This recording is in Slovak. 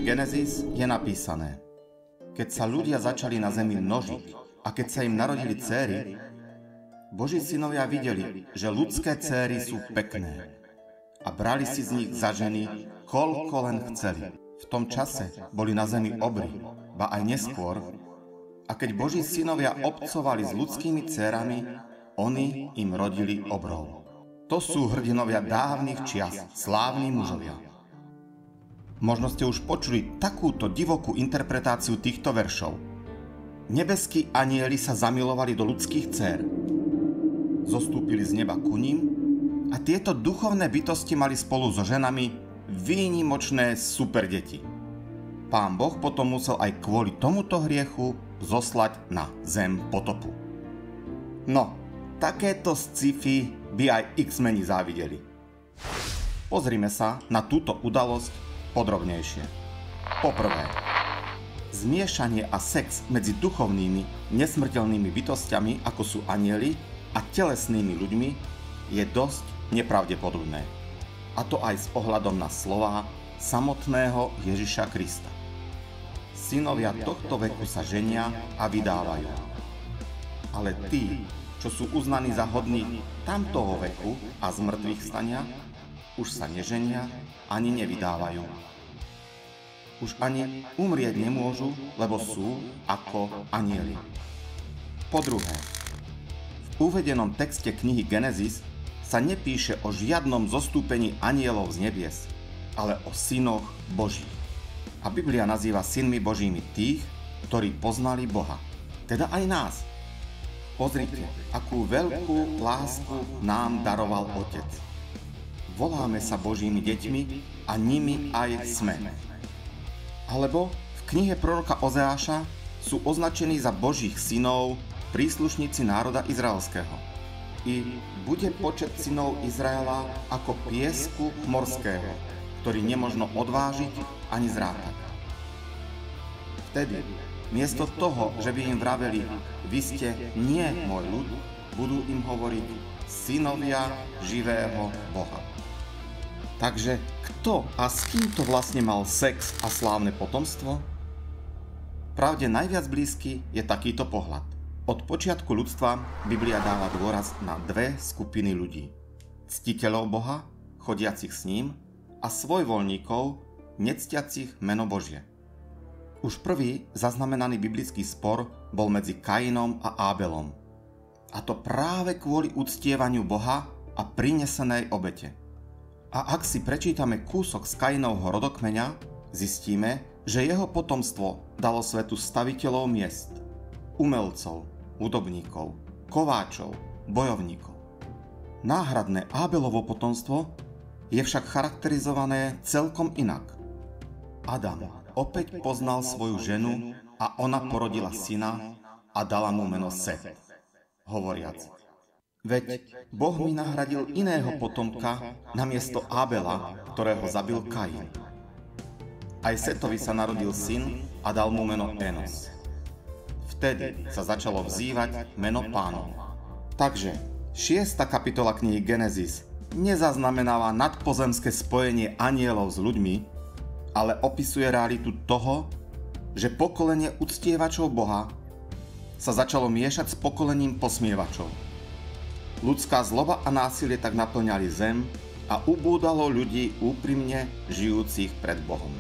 Genesis je napísané: Keď sa ľudia začali na zemi množiť a keď sa im narodili céry, Boží synovia videli, že ľudské céry sú pekné a brali si z nich za ženy, koľko len chceli. V tom čase boli na zemi obry, ba aj neskôr, a keď Boží synovia obcovali s ľudskými dcérami, oni im rodili obrov. To sú hrdinovia dávnych čias, slávni mužovia. Možno ste už počuli takúto divokú interpretáciu týchto veršov. Nebeskí anjeli sa zamilovali do ľudských dcér. Zostúpili z neba ku ním a tieto duchovné bytosti mali spolu so ženami výnimočné super deti. Pán Boh potom musel aj kvôli tomuto hriechu zoslať na zem potopu. No, takéto sci-fi by aj X-meni závideli. Pozrime sa na túto udalosť podrobnejšie. Poprvé, zmiešanie a sex medzi duchovnými, nesmrteľnými bytostiami, ako sú anjeli, a telesnými ľuďmi je dosť nepravdepodobné. A to aj s ohľadom na slová samotného Ježiša Krista. Synovia tohto veku sa ženia a vydávajú. Ale tí, čo sú uznaní za hodných tamtoho veku a z mŕtvych stania, už sa neženia ani nevydávajú. Už ani umrieť nemôžu, lebo sú ako anjeli. Po druhé, v uvedenom texte knihy Genesis sa nepíše o žiadnom zostúpení anjelov z nebies, ale o synoch Božích. A Biblia nazýva synmi Božími tých, ktorí poznali Boha, teda aj nás. Pozrite, akú veľkú lásku nám daroval Otec. Voláme sa Božími deťmi a nimi aj sme. Alebo v knihe proroka Ozeáša sú označení za Božích synov príslušníci národa izraelského. I bude počet synov Izraela ako piesku morského, ktorý nemožno odvážiť ani zrátať. Vtedy, miesto toho, že by im vraveli, vy ste nie môj ľud, budú im hovoriť synovia živého Boha. Takže kto a s kým to vlastne mal sex a slávne potomstvo? Pravde najviac blízky je takýto pohľad. Od počiatku ľudstva Biblia dáva dôraz na dve skupiny ľudí. Ctiteľov Boha, chodiacich s ním, a svojvoľníkov, nectiacich meno Božie. Už prvý zaznamenaný biblický spor bol medzi Kainom a Ábelom. A to práve kvôli uctievaniu Boha a prinesenej obete. A ak si prečítame kúsok z Kainovho rodokmeňa, zistíme, že jeho potomstvo dalo svetu staviteľov miest, umelcov, hudobníkov, kováčov, bojovníkov. Náhradné Ábelovo potomstvo je však charakterizované celkom inak. Adam opäť poznal svoju ženu a ona porodila syna a dala mu meno Set, hovoriac: Veď Boh mi nahradil iného potomka namiesto Ábela, ktorého zabil Kain. Aj Setovi sa narodil syn a dal mu meno Enos. Vtedy sa začalo vzývať meno Pánovo. Takže 6. kapitola knihy Genesis nezaznamenáva nadpozemské spojenie anjelov s ľuďmi, ale opisuje realitu toho, že pokolenie uctievačov Boha sa začalo miešať s pokolením posmievačov. Ľudská zloba a násilie tak naplňali zem a ubúdalo ľudí úprimne žijúcich pred Bohom.